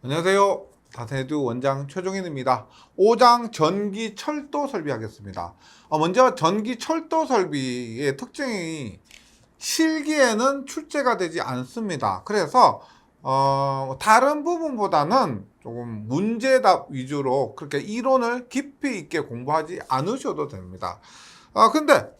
안녕하세요. 다세두 원장 최종인입니다. 5장 전기 철도 설비하겠습니다. 먼저 전기 철도 설비의 특징이 실기에는 출제가 되지 않습니다. 그래서 다른 부분보다는 조금 문제답 위주로 그렇게 이론을 깊이 있게 공부하지 않으셔도 됩니다. 근데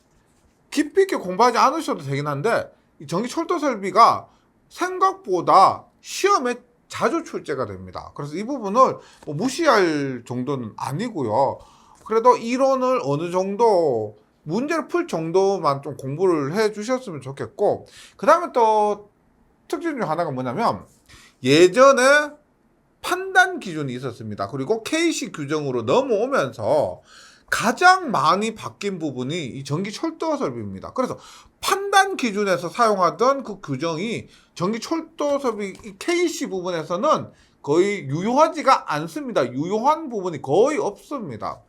깊이 있게 공부하지 않으셔도 되긴 한데 이 전기 철도 설비가 생각보다 시험에 자주 출제가 됩니다. 그래서 이 부분을 무시할 정도는 아니고요. 그래도 이론을 어느 정도 문제를 풀 정도만 좀 공부를 해 주셨으면 좋겠고, 그 다음에 또 특징 중 하나가 뭐냐면 예전에 판단 기준이 있었습니다. 그리고 KC 규정으로 넘어오면서 가장 많이 바뀐 부분이 이 전기 철도 설비입니다. 그래서 판단 기준에서 사용하던 그 규정이 전기 철도 설비 KC 부분에서는 거의 유효하지가 않습니다. 유효한 부분이 거의 없습니다.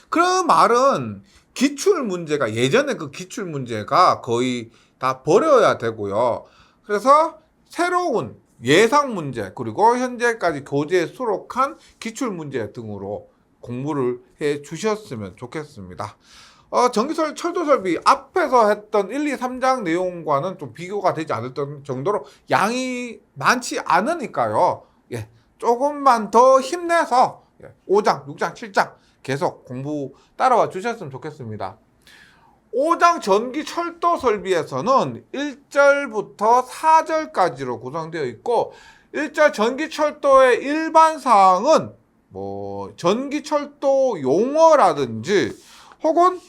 그 말은 기출 문제가 예전에 그 기출 문제가 거의 다 버려야 되고요. 그래서 새로운 예상 문제 그리고 현재까지 교재에 수록한 기출 문제 등으로 공부를 해 주셨으면 좋겠습니다. 전기설 철도 설비 앞에서 했던 1, 2, 3장 내용과는 좀 비교가 되지 않을 정도로 양이 많지 않으니까요. 예, 조금만 더 힘내서 5장, 6장, 7장 계속 공부 따라와 주셨으면 좋겠습니다. 5장 전기 철도 설비에서는 1절부터 4절까지로 구성되어 있고 1절 전기 철도의 일반 사항은 전기 철도 용어라든지 혹은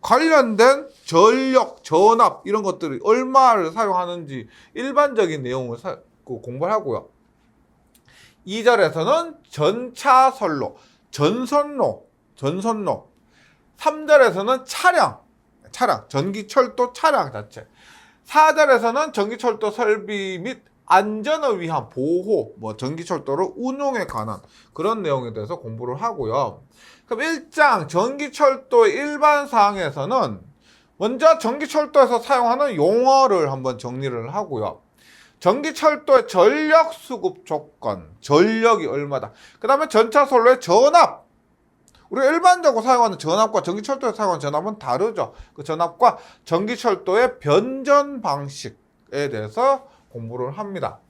관련된 전력, 전압 이런 것들이 얼마를 사용하는지 일반적인 내용을 공부를 하고요. 2절에서는 전차선로, 전선로, 3절에서는 차량, 전기철도 차량 자체. 4절에서는 전기철도 설비 및 안전을 위한 보호, 전기철도를 운용에 관한 그런 내용에 대해서 공부를 하고요. 그럼 1장 전기철도의 일반 사항에서는 먼저 전기철도에서 사용하는 용어를 한번 정리를 하고요. 전기철도의 전력 수급 조건, 전력이 얼마다. 그 다음에 전차선로의 전압. 우리가 일반적으로 사용하는 전압과 전기철도에서 사용하는 전압은 다르죠. 그 전압과 전기철도의 변전 방식에 대해서 공부를 합니다.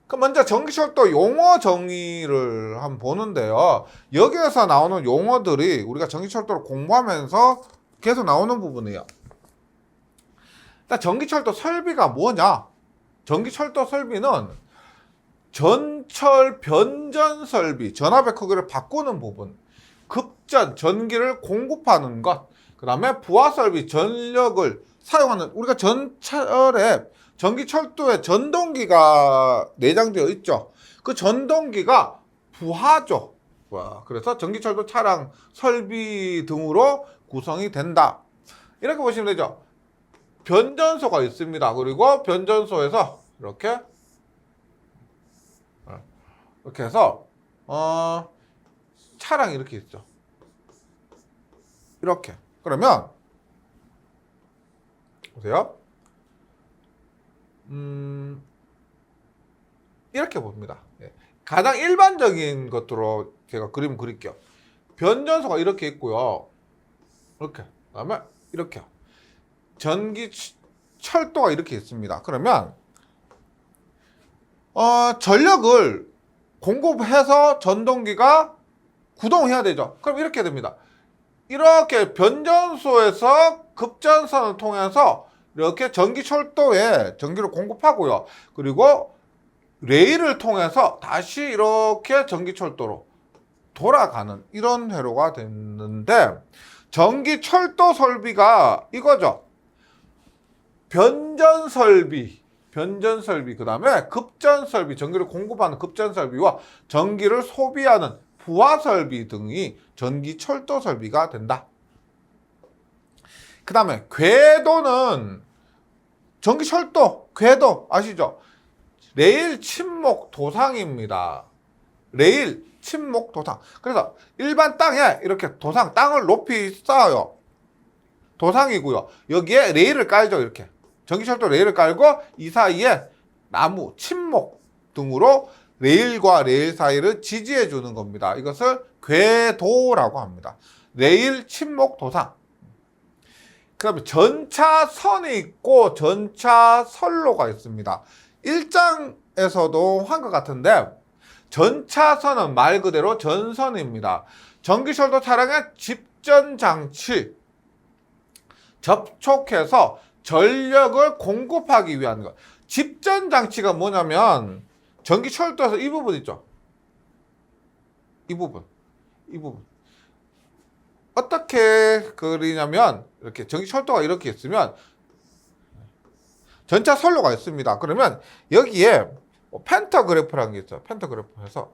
그럼 먼저 전기철도 용어 정의를 한번 보는데요. 여기에서 나오는 용어들이 우리가 전기철도를 공부하면서 계속 나오는 부분이에요. 일단 전기철도 설비가 뭐냐? 전기철도 설비는 전철 변전 설비, 전압의 크기를 바꾸는 부분, 급전, 전기를 공급하는 것, 그 다음에 부하 설비, 전력을 사용하는, 우리가 전철에 전기철도에 전동기가 내장되어 있죠. 그 전동기가 부하죠. 그래서 전기철도 차량 설비 등으로 구성이 된다. 이렇게 보시면 되죠. 변전소가 있습니다. 그리고 변전소에서 이렇게 해서 차량이 이렇게 있죠. 이렇게. 그러면 보세요. 이렇게 봅니다. 가장 일반적인 것으로 제가 그림 그릴게요. 변전소가 이렇게 있고요. 이렇게. 그다음에 이렇게. 전기 철도가 이렇게 있습니다. 그러면 전력을 공급해서 전동기가 구동해야 되죠. 그럼 이렇게 됩니다. 이렇게 변전소에서 급전선을 통해서 이렇게 전기철도에 전기를 공급하고요. 그리고 레일을 통해서 다시 이렇게 전기철도로 돌아가는 이런 회로가 됐는데 전기철도 설비가 이거죠. 변전설비, 그 다음에 급전설비, 전기를 공급하는 급전설비와 전기를 소비하는 부하설비 등이 전기철도설비가 된다. 그 다음에 궤도는 전기철도, 궤도 아시죠? 레일 침목 도상입니다. 레일 침목 도상. 그래서 일반 땅에 이렇게 도상, 땅을 높이 쌓아요. 도상이고요. 여기에 레일을 깔죠. 이렇게 전기철도 레일을 깔고 이 사이에 나무, 침목 등으로 레일과 레일 사이를 지지해 주는 겁니다. 이것을 궤도라고 합니다. 레일 침목 도상. 그다음에 전차선이 있고 전차선로가 있습니다. 1장에서도 한 것 같은데 전차선은 말 그대로 전선입니다. 전기철도 차량의 집전장치 접촉해서 전력을 공급하기 위한 것. 집전장치가 뭐냐면 전기철도에서 이 부분 있죠. 이 부분. 어떻게 그리냐면 이렇게 전기철도가 이렇게 있으면 전차 선로가 있습니다. 그러면 여기에 펜타그래프라는 게 있어요. 펜타그래프에서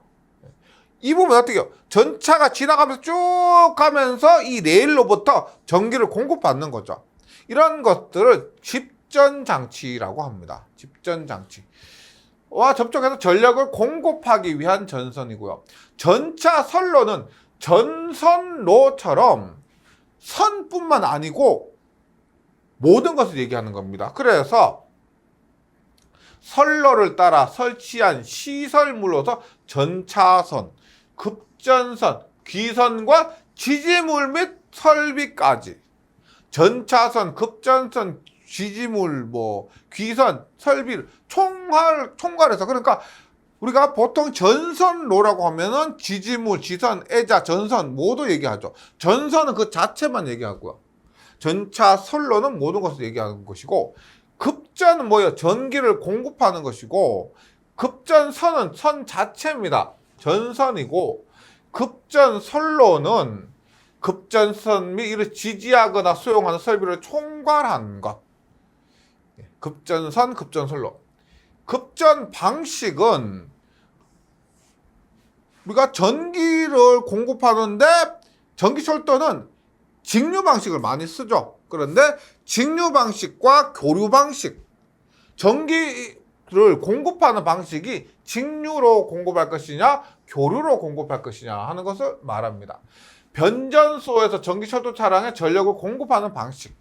이 부분 어떻게 해요? 전차가 지나가면서 쭉 가면서 이 레일로부터 전기를 공급받는 거죠. 이런 것들을 집전장치라고 합니다. 집전장치와 접촉해서 전력을 공급하기 위한 전선이고요. 전차 선로는 전선로처럼 선뿐만 아니고 모든 것을 얘기하는 겁니다. 그래서 선로를 따라 설치한 시설물로서 전차선, 급전선, 귀선과 지지물 및 설비까지 전차선, 급전선, 지지물, 귀선, 설비를 총괄해서 그러니까 우리가 보통 전선로라고 하면은 지지물, 지선, 애자, 전선 모두 얘기하죠. 전선은 그 자체만 얘기하고요. 전차 선로는 모든 것을 얘기하는 것이고 급전은 뭐예요? 전기를 공급하는 것이고 급전선은 선 자체입니다. 전선이고 급전선로는 급전선 및 이를 지지하거나 수용하는 설비를 총괄한 것. 급전선, 급전선로. 급전 방식은 우리가 전기를 공급하는데 전기철도는 직류 방식을 많이 쓰죠. 그런데 직류 방식과 교류 방식, 전기를 공급하는 방식이 직류로 공급할 것이냐 교류로 공급할 것이냐 하는 것을 말합니다. 변전소에서 전기철도 차량에 전력을 공급하는 방식.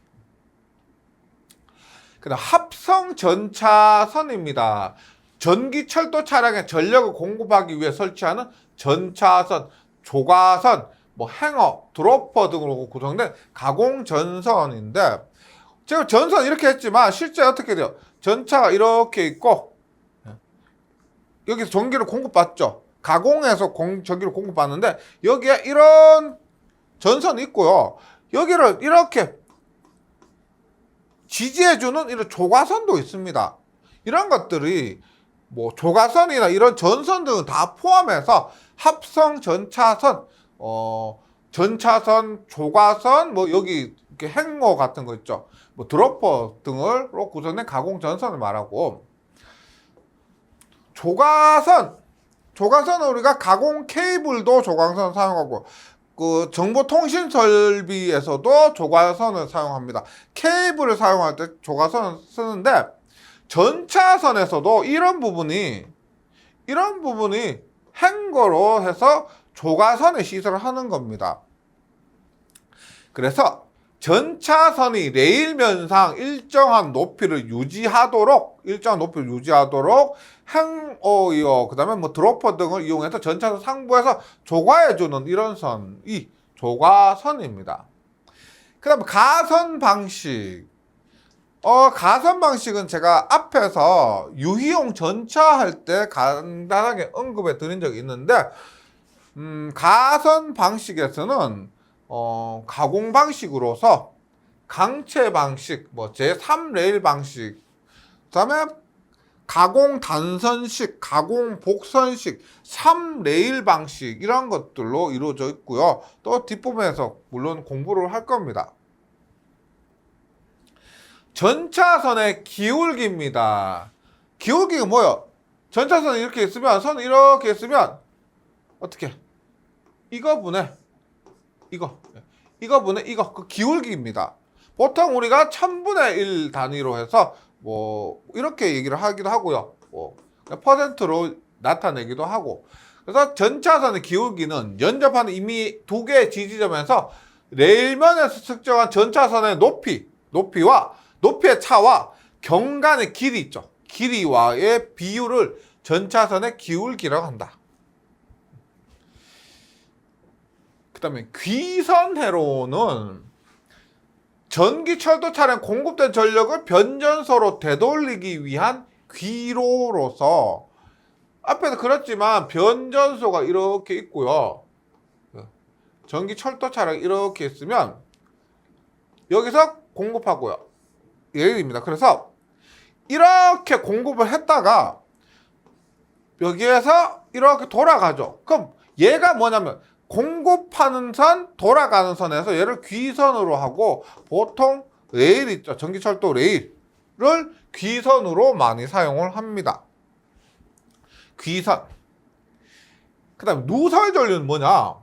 그다음 합성 전차선입니다. 전기철도 차량에 전력을 공급하기 위해 설치하는 전차선, 조가선, 행어, 드로퍼 등으로 구성된 가공전선인데 제가 전선 이렇게 했지만 실제 어떻게 돼요? 전차가 이렇게 있고 여기서 전기를 공급받죠. 가공해서 전기를 공급받는데 여기에 이런 전선이 있고요. 여기를 이렇게 지지해주는 이런 조가선도 있습니다. 이런 것들이 조가선이나 이런 전선 등을 다 포함해서 합성 전차선, 전차선, 조가선, 여기 이렇게 행로 같은 거 있죠. 드로퍼 등으로 구성된 가공 전선을 말하고 조가선은 우리가 가공 케이블도 조가선을 사용하고 그 정보통신 설비에서도 조가선을 사용합니다. 케이블을 사용할 때 조가선을 쓰는데 전차선에서도 이런 부분이 행거로 해서 조가선의 시설을 하는 겁니다. 그래서 전차선이 레일 면상 일정한 높이를 유지하도록 그다음에 드로퍼 등을 이용해서 전차선 상부에서 조가해주는 이런 선이 조가선입니다. 그다음에 가선 방식. 가선 방식은 제가 앞에서 유희용 전차 할 때 간단하게 언급해 드린 적이 있는데 가선 방식에서는 가공 방식으로서 강체 방식, 제3레일 방식, 그다음에 가공 단선식, 가공 복선식, 3레일 방식 이런 것들로 이루어져 있고요. 또 뒷부분에서 물론 공부를 할 겁니다. 전차선의 기울기입니다. 기울기가 뭐예요? 전차선이 이렇게 있으면, 선이 이렇게 있으면 어떻게? 이거분의 이거 그 기울기입니다. 보통 우리가 1000분의 1 단위로 해서 이렇게 얘기를 하기도 하고요. 퍼센트로 나타내기도 하고. 그래서 전차선의 기울기는 연접하는 이미 두 개의 지지점에서 레일면에서 측정한 전차선의 높이의 차와 경간의 길이 있죠. 길이와의 비율을 전차선의 기울기라고 한다. 그 다음에 귀선회로는 전기철도 차량 공급된 전력을 변전소로 되돌리기 위한 귀로로서, 앞에서 그랬지만 변전소가 이렇게 있고요. 전기철도 차량 이렇게 있으면 여기서 공급하고요. 레일입니다. 그래서 이렇게 공급을 했다가 여기에서 이렇게 돌아가죠. 그럼 얘가 뭐냐면 공급하는 선, 돌아가는 선에서 얘를 귀선으로 하고, 보통 레일 있죠. 전기철도 레일을 귀선으로 많이 사용을 합니다. 귀선. 그 다음에 누설전류는 뭐냐?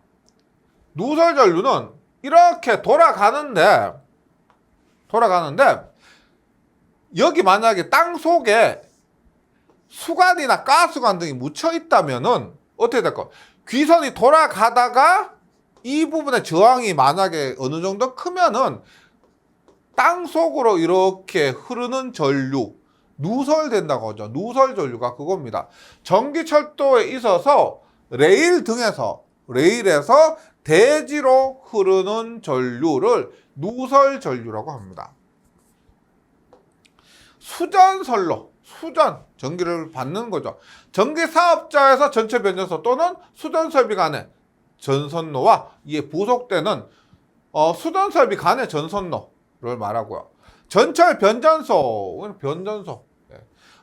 누설전류는 이렇게 돌아가는데 여기 만약에 땅 속에 수관이나 가스관 등이 묻혀 있다면은 어떻게 될까? 귀선이 돌아가다가 이 부분에 저항이 만약에 어느 정도 크면은 땅 속으로 이렇게 흐르는 전류, 누설된다고 하죠. 누설전류가 그겁니다. 전기철도에 있어서 레일에서 대지로 흐르는 전류를 누설전류라고 합니다. 수전선로, 전기를 받는 거죠. 전기사업자에서 전체 변전소 또는 수전설비 간의 전선로와 이에 부속되는 수전설비 간의 전선로를 말하고요. 전철 변전소,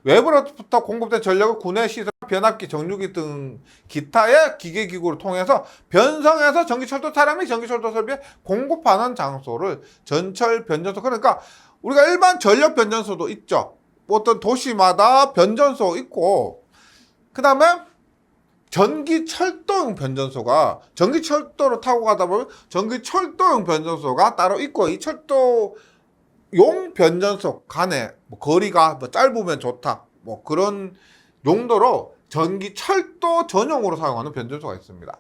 외부로부터 공급된 전력을 구내 시설, 변압기, 정류기 등 기타의 기계기구를 통해서 변성해서 전기철도 차량 및 전기철도 설비에 공급하는 장소를 전철 변전소. 그러니까 우리가 일반 전력 변전소도 있죠. 어떤 도시마다 변전소 있고, 그 다음에 전기철도용 변전소가, 전기철도로 타고 가다 보면 전기철도용 변전소가 따로 있고, 이 철도용 변전소 간에 뭐 거리가 뭐 짧으면 좋다, 뭐 그런 용도로 전기철도 전용으로 사용하는 변전소가 있습니다.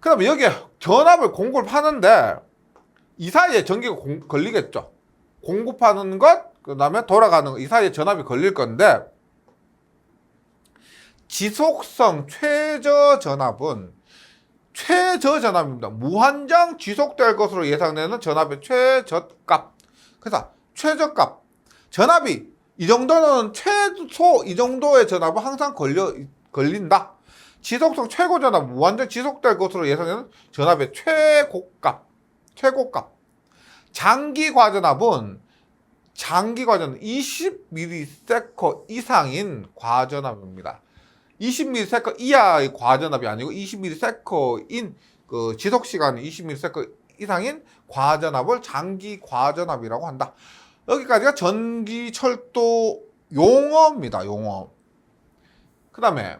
그 다음에 여기에 전압을 공급을 하는데 이 사이에 전기가 걸리겠죠. 공급하는 것, 그 다음에 돌아가는 것, 이 사이에 전압이 걸릴 건데, 지속성 최저전압은 최저전압입니다. 무한정 지속될 것으로 예상되는 전압의 최저값. 그래서 최저값. 전압이 이 정도는 최소 이 정도의 전압은 항상 걸린다. 지속성 최고전압, 무한정 지속될 것으로 예상되는 전압의 최고값. 장기과전압은 20ms 이상인 과전압입니다. 20ms 이하의 과전압이 아니고 20ms인 그 지속시간이 20ms 이상인 과전압을 장기과전압이라고 한다. 여기까지가 전기철도 용어입니다. 용어. 그 다음에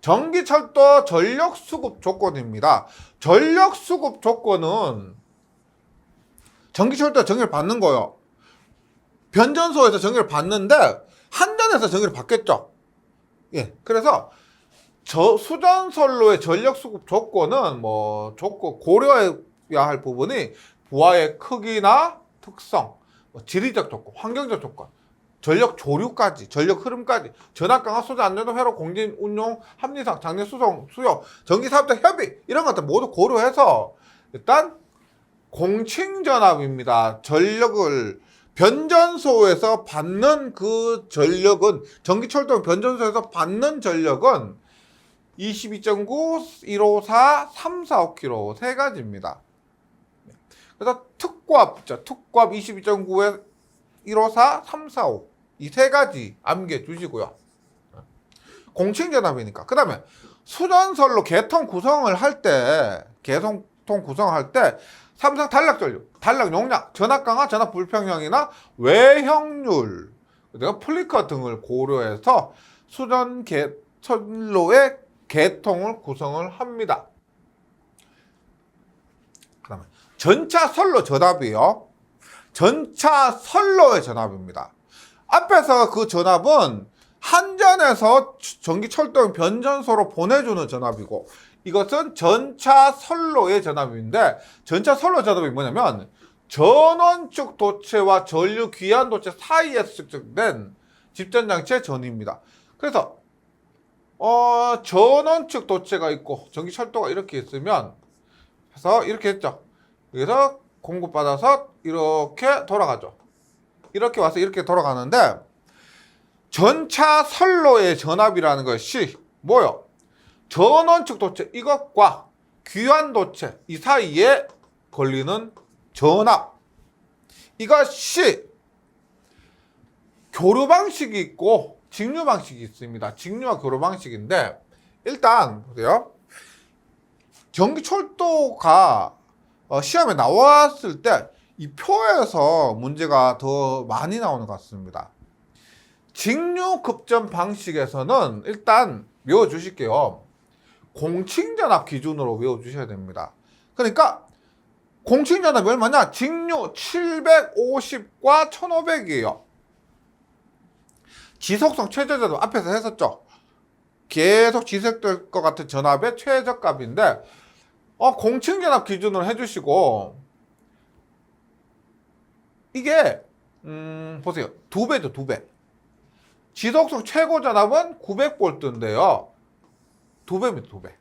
전기철도 전력수급 조건입니다. 전력수급 조건은 전기철도에 전기를 받는 거예요. 변전소에서 전기를 받는데 한전에서 전기를 받겠죠. 예, 그래서 수전선로의 전력수급 조건은 고려해야 할 부분이 부하의 크기나 특성, 지리적 조건, 환경적 조건, 전력 조류까지, 전력 흐름까지, 전압 강화, 소재 안전도, 회로, 공진, 운용, 합리상, 장래 수송, 수요, 전기사업자 협의 이런 것들 모두 고려해서 일단 공칭전압입니다. 전력을 변전소에서 받는 그 전력은, 전기철도 변전소에서 받는 전력은 22.9, 154, 345kV 세 가지입니다. 그래서 특고압 22.9에 154, 345 이 세 가지 암기해 주시고요. 공칭전압이니까. 그 다음에 수전선로 개통 구성을 할 때, 삼성 단락전류, 단락 용량, 전압 강화, 전압 불평형이나 외형률, 플리커 등을 고려해서 수전선로의 개통을 구성을 합니다. 그 다음에 전차선로 전압이요. 전차선로의 전압입니다. 앞에서 그 전압은 한전에서 전기철도용 변전소로 보내주는 전압이고, 이것은 전차선로의 전압인데, 전차선로 전압이 뭐냐면 전원축 도체와 전류 귀환 도체 사이에서 측정된 집전장치의 전입니다. 그래서 전원 측 도체가 있고 전기 철도가 이렇게 있으면 해서 이렇게 했죠. 여기서 공급받아서 이렇게 돌아가죠. 이렇게 와서 이렇게 돌아가는데 전차 선로의 전압이라는 것이 뭐요? 전원 측 도체 이것과 귀환 도체 이 사이에 걸리는 전압 이것이 교류 방식이 있고 직류 방식이 있습니다. 직류와 교류 방식인데 일단 보세요. 전기철도가 시험에 나왔을 때 이 표에서 문제가 더 많이 나오는 것 같습니다. 직류 급전 방식에서는 일단 외워주실게요. 공칭전압 기준으로 외워주셔야 됩니다. 그러니까 공칭전압이 얼마냐? 직류 750과 1500이에요. 지속성 최저전압 앞에서 했었죠. 계속 지속될 것 같은 전압의 최저값인데 공칭전압 기준으로 해주시고 이게 보세요. 2배죠. 2배. 지속성 최고 전압은 900V인데요. 2배입니다. 2배.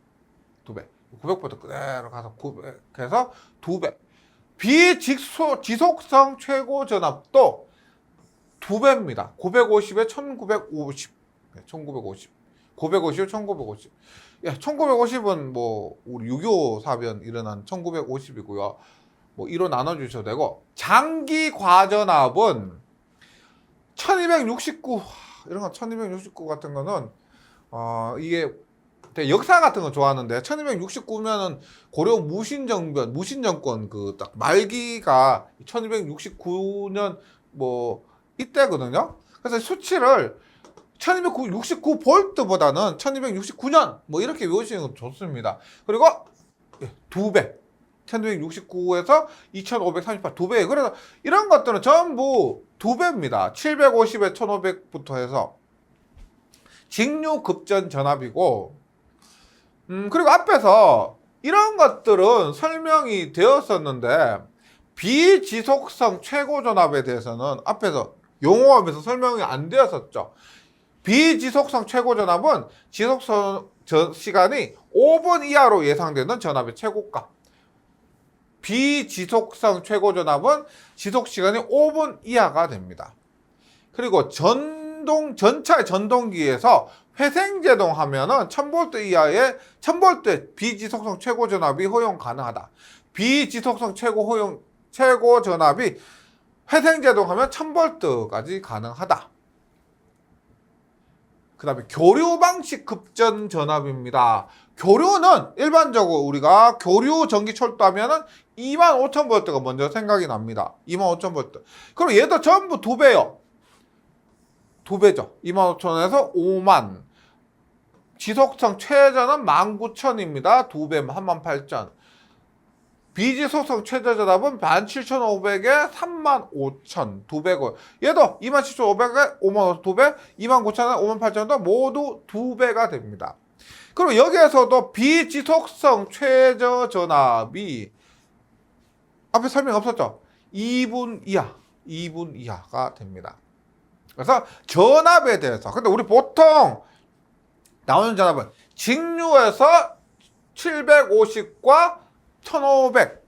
2배. 900V 그대로 가서 900 해서 2배. 비지속성 최고 전압도 2배입니다. 950에 1950. 1950. 950에 1950. 예, 1950은 뭐 우리 6.25 사변 일어난 1950이고요. 뭐 2로 나눠주셔도 되고 장기 과전압은 1269 이런 거 1269 같은 거는 이게 역사 같은 거 좋아하는데 1269면은 고려 무신정권 그 딱 말기가 1269년 뭐 이때거든요. 그래서 수치를 1269V보다는 1269년 뭐 이렇게 외우시는 건 좋습니다. 그리고 2배 1269에서 2538 2배. 그래서 이런 것들은 전부 2배입니다. 750에 1500부터 해서 직류 급전 전압이고 그리고 앞에서 이런 것들은 설명이 되었었는데 비지속성 최고 전압에 대해서는 앞에서 용어하면서 설명이 안 되었었죠. 비지속성 최고 전압은 지속성 시간이 5분 이하로 예상되는 전압의 최고값. 비지속성 최고 전압은 지속 시간이 5분 이하가 됩니다. 그리고 전차의 전동기에서 회생제동 하면은 1000V 이하의 1000V 비지속성 최고 전압이 허용 가능하다. 비지속성 최고 전압이 회생제동 하면 1000V까지 가능하다. 그 다음에 교류 방식 급전 전압입니다. 교류는 일반적으로 우리가 교류 전기 철도 하면은 25000V가 먼저 생각이 납니다. 25000V. 그럼 얘도 전부 2배요. 2배죠. 25000에서 5만. 지속성 최저는 19000입니다. 2배 18000. 비지속성 최저 전압은 17500에 35000. 2배고. 얘도 27500에 5만 2배, 29000에 58000도 모두 2배가 됩니다. 그리고 여기에서도 비지속성 최저 전압이 앞에 설명 없었죠? 2분 이하가 됩니다. 그래서 전압에 대해서 근데 우리 보통 나오는 전압은 직류에서 750과 1500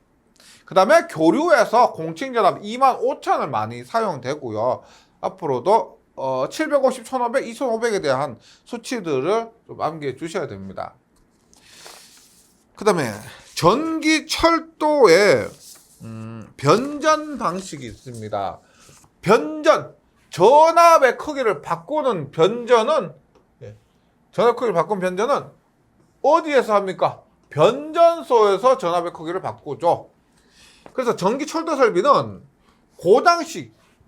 그 다음에 교류에서 공칭전압 25000을 많이 사용되고요. 앞으로도 750, 1500, 2500에 대한 수치들을 좀 암기해 주셔야 됩니다. 그 다음에 전기철도에 변전 방식이 있습니다. 변전, 전압의 크기를 바꾸는 변전은 전압 크기를 바꾸는 변전은 어디에서 합니까? 변전소에서 전압의 크기를 바꾸죠. 그래서 전기철도 설비는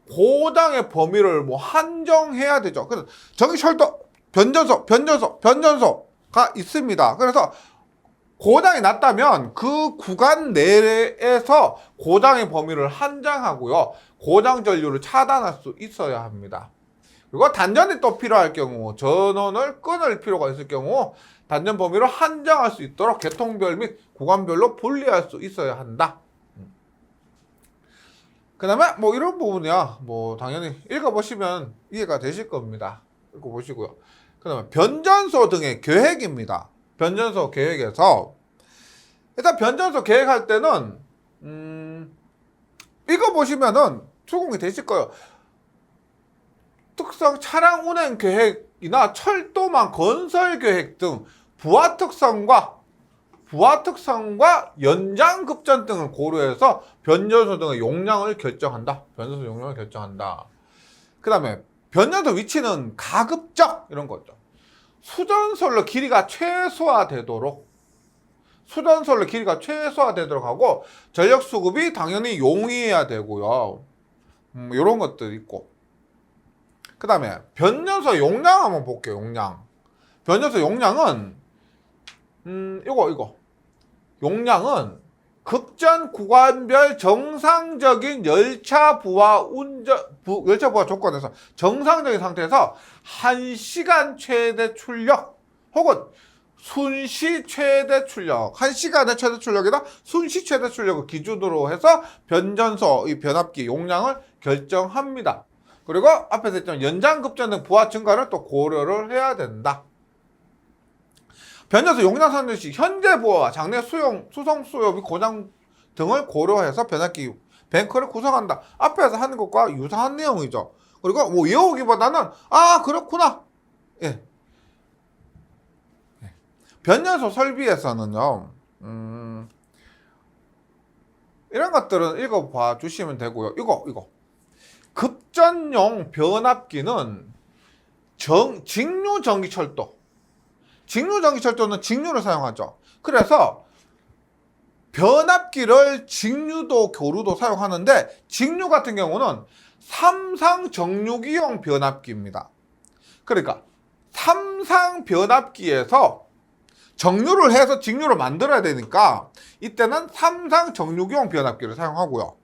고당의 범위를 뭐 한정해야 되죠. 그래서 전기철도 변전소가 있습니다. 그래서 고당이 낮다면 그 구간 내에서 고당의 범위를 한정하고요. 고당 전류를 차단할 수 있어야 합니다. 그리고 단전이 또 필요할 경우, 전원을 끊을 필요가 있을 경우 단전 범위를 한정할 수 있도록 계통별 및 구간별로 분리할 수 있어야 한다. 그 다음에 뭐 이런 부분이야 뭐 당연히 읽어보시면 이해가 되실 겁니다. 읽어보시고요. 그 다음에 변전소 등의 계획입니다. 변전소 계획에서 일단 변전소 계획할 때는 읽어보시면은 수긍이 되실 거예요. 특성 차량 운행 계획이나 철도망 건설 계획 등 부하 특성과 연장 급전 등을 고려해서 변전소 등의 용량을 결정한다. 변전소 용량을 결정한다. 그 다음에 변전소 위치는 가급적 이런 거죠. 수전선로 길이가 최소화되도록 하고 전력 수급이 당연히 용이해야 되고요. 이런 것들 있고. 그 다음에 변전소 용량 한번 볼게요. 변전소 용량은 이거 용량은 급전 구간별 정상적인 열차 부하 조건에서 정상적인 상태에서 1시간 최대 출력 혹은 순시 최대 출력, 1시간의 최대 출력이나 순시 최대 출력을 기준으로 해서 변전소 이 변압기 용량을 결정합니다. 그리고 앞에서 했던 연장 급전 등 부하 증가를 또 고려를 해야 된다. 변전소 용량 선정 시 현재 부하와 장래 수송 수요 및 고장 등을 고려해서 변압기 뱅크를 구성한다. 앞에서 하는 것과 유사한 내용이죠. 그리고 뭐 외우기보다는 그렇구나. 예. 변전소 설비에서는요. 이런 것들은 읽어봐 주시면 되고요. 이거 급전용 변압기는 직류 전기철도는 직류를 사용하죠. 그래서 변압기를 직류도 교류도 사용하는데 직류 같은 경우는 삼상 정류기용 변압기입니다. 그러니까 삼상 변압기에서 정류를 해서 직류를 만들어야 되니까 이때는 삼상 정류기용 변압기를 사용하고요.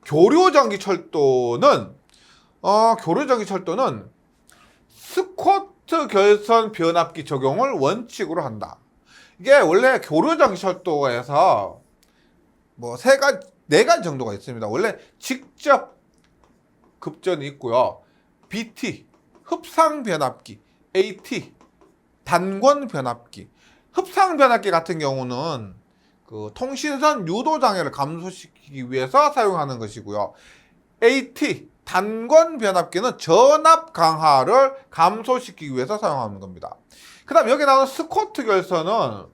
교류 전기철도는 스쿼트 결선 변압기 적용을 원칙으로 한다. 이게 원래 교류 전기철도에서 뭐 4가지 정도가 있습니다. 원래 직접 급전이 있고요. BT 흡상 변압기, AT 단권 변압기. 흡상 변압기 같은 경우는 그 통신선 유도 장애를 감소시키기 위해서 사용하는 것이고요. AT 단권 변압기는 전압 강하를 감소시키기 위해서 사용하는 겁니다. 그 다음 여기 나오는 스쿼트 결선은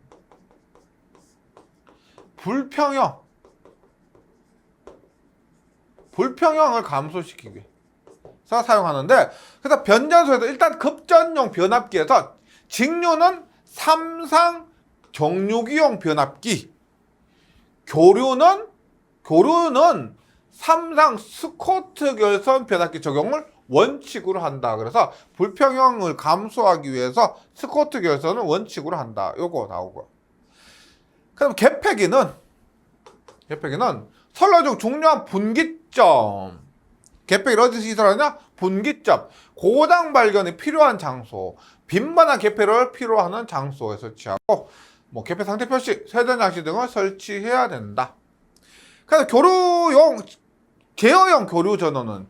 불평형을 감소시키기 위해서 사용하는데, 그래서 변전소에서 일단 급전용 변압기에서 직류는 삼상 정류기용 변압기, 교류는 삼상 스쿼트 결선 변압기 적용을 원칙으로 한다. 그래서 불평형을 감소하기 위해서 스쿼트 결선을 원칙으로 한다. 요거 나오고. 그럼 개폐기는 선로 중 중요한 분기점. 개폐기를 어디서 시설하냐? 분기점. 고장 발견이 필요한 장소. 빈번한 개폐를 필요하는 장소에 설치하고, 뭐 개폐 상태 표시, 세전 장치 등을 설치해야 된다. 그래서 제어용 교류 전원은,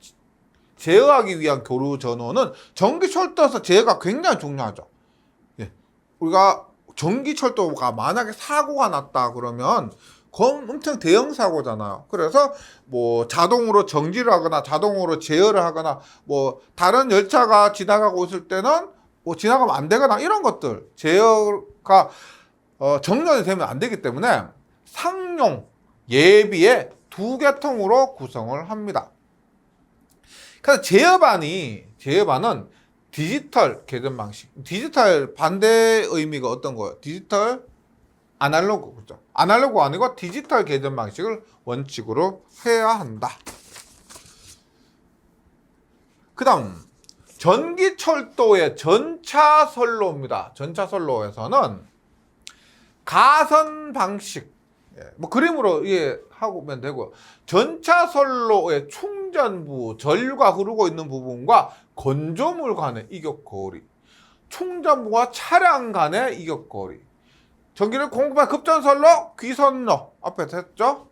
제어하기 위한 교류 전원은 전기철도에서 제어가 굉장히 중요하죠. 예. 우리가 전기철도가 만약에 사고가 났다 그러면 엄청 대형 사고잖아요. 그래서 뭐 자동으로 정지를 하거나 자동으로 제어를 하거나 뭐 다른 열차가 지나가고 있을 때는 뭐 지나가면 안 되거나 이런 것들 제어가 정전이 되면 안 되기 때문에 상용 예비의 2계통으로 구성을 합니다. 그래서 제어반은 디지털 개전 방식. 디지털 반대 의미가 어떤 거예요? 디지털 아날로그, 그죠? 아날로그 아니고 디지털 개전 방식을 원칙으로 해야 한다. 그 다음 전기철도의 전차선로입니다. 전차선로에서는 가선 방식, 뭐 그림으로 이해하면 되고요. 전차선로의 충전부, 전류가 흐르고 있는 부분과 건조물 간의 이격거리, 충전부와 차량 간의 이격거리, 전기를 공급한 급전선로, 귀선로 앞에서 했죠.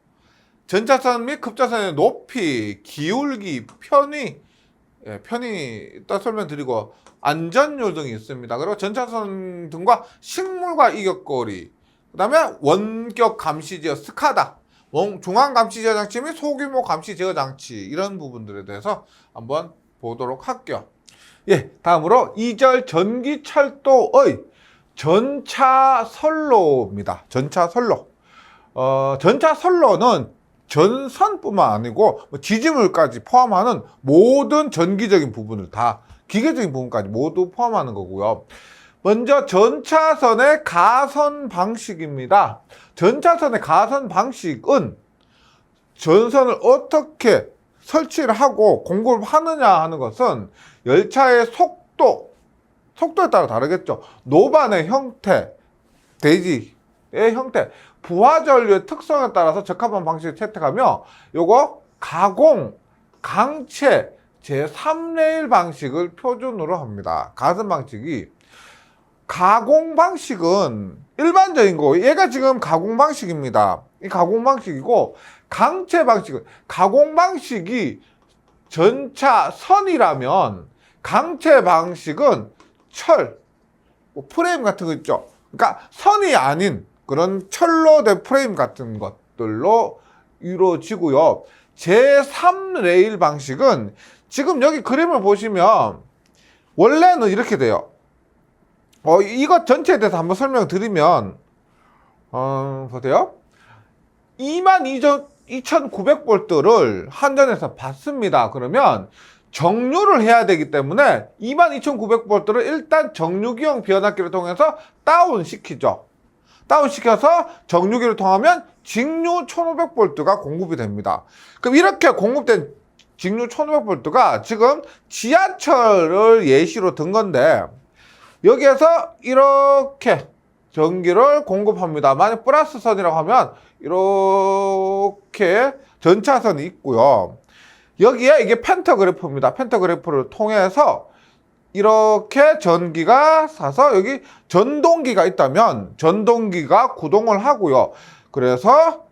전차선 및 급자선의 높이, 기울기, 편의, 편의 이따 설명드리고 안전율 등이 있습니다. 그리고 전차선 등과 식물과 이격거리, 그 다음에 원격 감시 제어 스카다, 중앙 감시 제어 장치 및 소규모 감시 제어 장치, 이런 부분들에 대해서 한번 보도록 할게요. 예, 다음으로 2절 전기철도의 전차선로입니다. 전차선로. 전차선로는 전선뿐만 아니고 지지물까지 포함하는 모든 전기적인 부분을 다, 기계적인 부분까지 모두 포함하는 거고요. 먼저 전차선의 가선 방식입니다. 전차선의 가선 방식은 전선을 어떻게 설치를 하고 공급을 하느냐 하는 것은 열차의 속도에 따라 다르겠죠. 노반의 형태, 대지의 형태, 부하전류의 특성에 따라서 적합한 방식을 채택하며 요거 가공, 강체, 제3레일 방식을 표준으로 합니다. 가선 방식이. 가공 방식은 일반적인 거, 얘가 지금 가공 방식입니다. 이 가공 방식이고, 강체 방식은, 가공 방식이 전차선이라면 강체 방식은 철, 프레임 같은 거 있죠. 그러니까 선이 아닌 그런 철로 된 프레임 같은 것들로 이루어지고요. 제3레일 방식은 지금 여기 그림을 보시면 원래는 이렇게 돼요. 이것 전체에 대해서 한번 설명드리면, 보세요. 22,900V를 한전에서 받습니다. 그러면 정류를 해야 되기 때문에 22,900V를 일단 정류기용 변압기를 통해서 다운시키죠. 다운시켜서 정류기를 통하면 직류 1500V가 공급이 됩니다. 그럼 이렇게 공급된 직류 1500V가 지금 지하철을 예시로 든 건데, 여기에서 이렇게 전기를 공급합니다. 만약 플러스 선이라고 하면 이렇게 전차선이 있고요. 여기에 이게 펜터그래프입니다. 펜터그래프를 통해서 이렇게 전기가 사서 여기 전동기가 있다면 전동기가 구동을 하고요. 그래서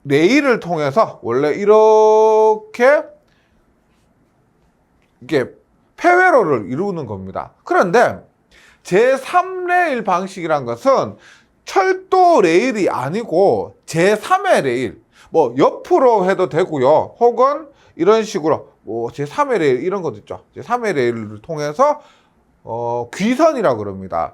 레일을 통해서 원래 이렇게 이게 폐회로를 이루는 겁니다. 그런데 제3레일 방식이란 것은 철도 레일이 아니고 제3의 레일, 뭐 옆으로 해도 되고요. 혹은 이런 식으로 뭐 제3의 레일 이런 것도 있죠. 제3의 레일을 통해서 귀선이라고 그럽니다.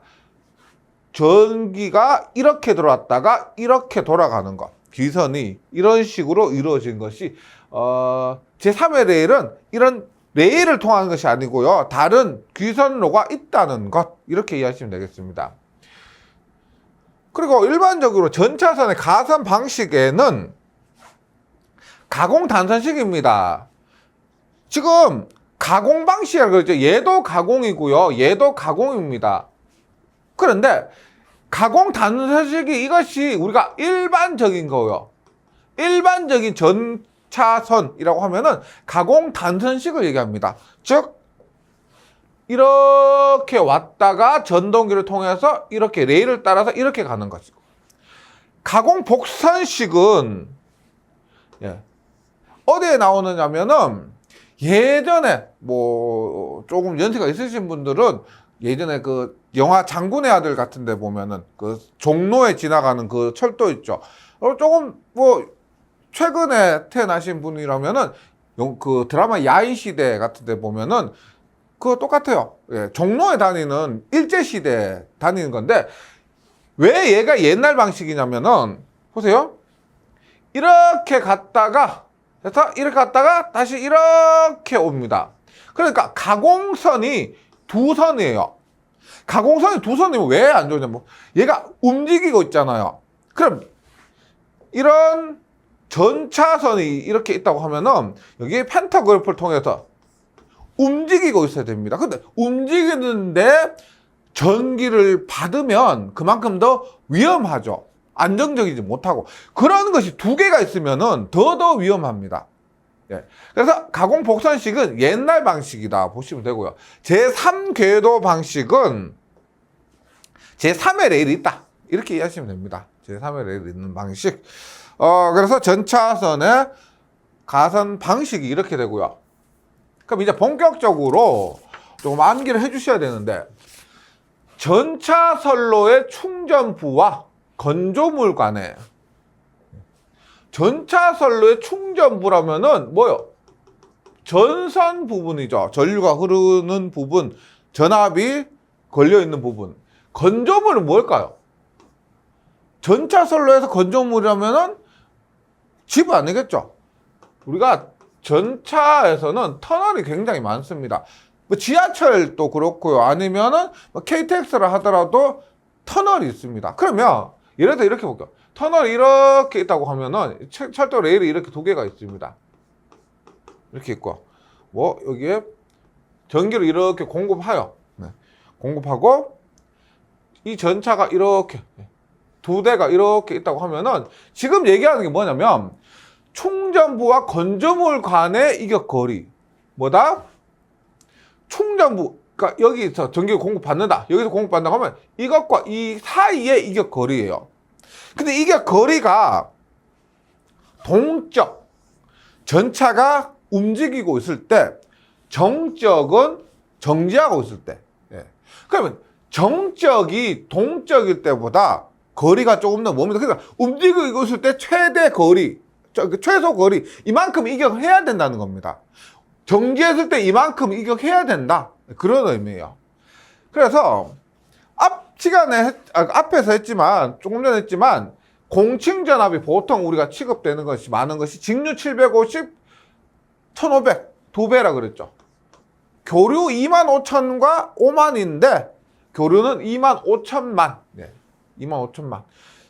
전기가 이렇게 들어왔다가 이렇게 돌아가는 것, 귀선이 이런 식으로 이루어진 것이 제3의 레일은 이런 레일을 통하는 것이 아니고요. 다른 귀선로가 있다는 것, 이렇게 이해하시면 되겠습니다. 그리고 일반적으로 전차선의 가선 방식에는 가공 단선식입니다. 지금 가공 방식이라고 그러죠. 얘도 가공이고요. 얘도 가공입니다. 그런데 가공 단선식이 이것이 우리가 일반적인 거예요. 일반적인 전차선이라고 하면은 가공 단선식을 얘기합니다. 즉 이렇게 왔다가 전동기를 통해서 이렇게 레일을 따라서 이렇게 가는 것이고, 가공 복선식은 어디에 나오느냐면은 예전에 뭐 조금 연세가 있으신 분들은 예전에 그 영화 장군의 아들 같은 데 보면은 그 종로에 지나가는 그 철도 있죠. 조금 뭐 최근에 태어나신 분이라면은 그 드라마 야인시대 같은 데 보면은 그거 똑같아요. 종로에 다니는 일제시대 다니는 건데, 왜 얘가 옛날 방식이냐면은 보세요. 이렇게 갔다가 그래서 이렇게 갔다가 다시 이렇게 옵니다. 그러니까 가공선이 두 선이에요. 가공선이 두 선이면 왜 안 좋냐면 얘가 움직이고 있잖아요. 그럼 이런 전차선이 이렇게 있다고 하면은 여기 펜타그래프를 통해서 움직이고 있어야 됩니다. 근데 움직이는데 전기를 받으면 그만큼 더 위험하죠. 안정적이지 못하고. 그런 것이 두 개가 있으면은 더 위험합니다. 그래서 가공 복선식은 옛날 방식이다 보시면 되고요. 제3궤도 방식은 제3의 레일이 있다, 이렇게 이해하시면 됩니다. 제3의 레일이 있는 방식. 그래서 전차선의 가선 방식이 이렇게 되고요. 그럼 이제 본격적으로 조금 암기를 해주셔야 되는데, 전차선로의 충전부와 건조물 간에, 전차선로의 충전부라면은 뭐요? 전선 부분이죠. 전류가 흐르는 부분, 전압이 걸려있는 부분. 건조물은 뭘까요? 전차선로에서 건조물이라면은 집 아니겠죠? 우리가 전차에서는 터널이 굉장히 많습니다. 뭐 지하철도 그렇고요. 아니면은 뭐 KTX를 하더라도 터널이 있습니다. 그러면 예를 들어 이렇게 볼게요. 터널이 이렇게 있다고 하면은 철도 레일이 이렇게 두 개가 있습니다. 이렇게 있고, 뭐 여기에 전기를 이렇게 공급하여, 공급하고, 이 전차가 이렇게 두 대가 이렇게 있다고 하면은 지금 얘기하는 게 뭐냐면 충전부와 건조물 간의 이격거리. 뭐다? 충전부, 그러니까 여기서 전기를 공급받는다, 여기서 공급받는다 하면 이것과 이 사이의 이격거리예요. 근데 이격거리가 동적, 전차가 움직이고 있을 때, 정적은 정지하고 있을 때. 그러면 정적이 동적일 때보다 거리가 조금 더 멉니다. 그러니까 움직이고 있을 때 최대 거리, 최소 거리 이만큼 이격을 해야 된다는 겁니다. 정지했을 때 이만큼 이격해야 된다, 그런 의미예요. 그래서 앞에서 했지만, 조금 전에 했지만, 공칭전압이 보통 우리가 취급되는 것이 많은 것이 직류 750, 1500 두 배라 그랬죠. 교류 25,000과 5만인데 교류는 25,000만. 25,000만.